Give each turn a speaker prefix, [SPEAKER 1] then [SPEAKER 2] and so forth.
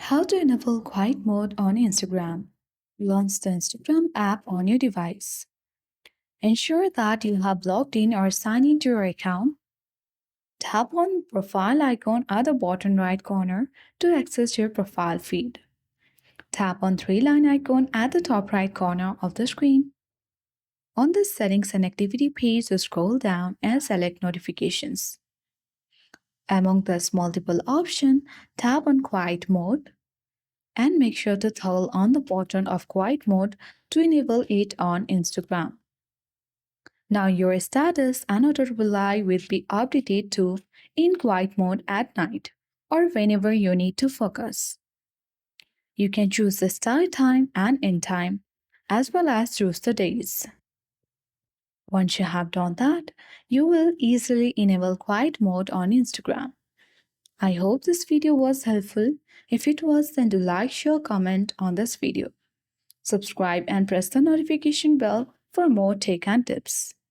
[SPEAKER 1] How to enable quiet mode on Instagram. Launch the Instagram app on your device. Ensure that you have logged in or signed into your account. Tap on profile icon at the bottom right corner to access your profile feed. Tap on three-line icon at the top right corner of the screen. On the settings and activity page, scroll down and select notifications. Among the multiple options, tap on quiet mode and make sure to toggle on the button of quiet mode to enable it on Instagram. Now your status and auto reply will be updated to in quiet mode at night or whenever you need to focus. You can choose the start time and end time as well as choose the days. Once you have done that, you will easily enable quiet mode on Instagram. I hope this video was helpful. If it was, then do like, share, comment on this video. Subscribe and press the notification bell for more tech and tips.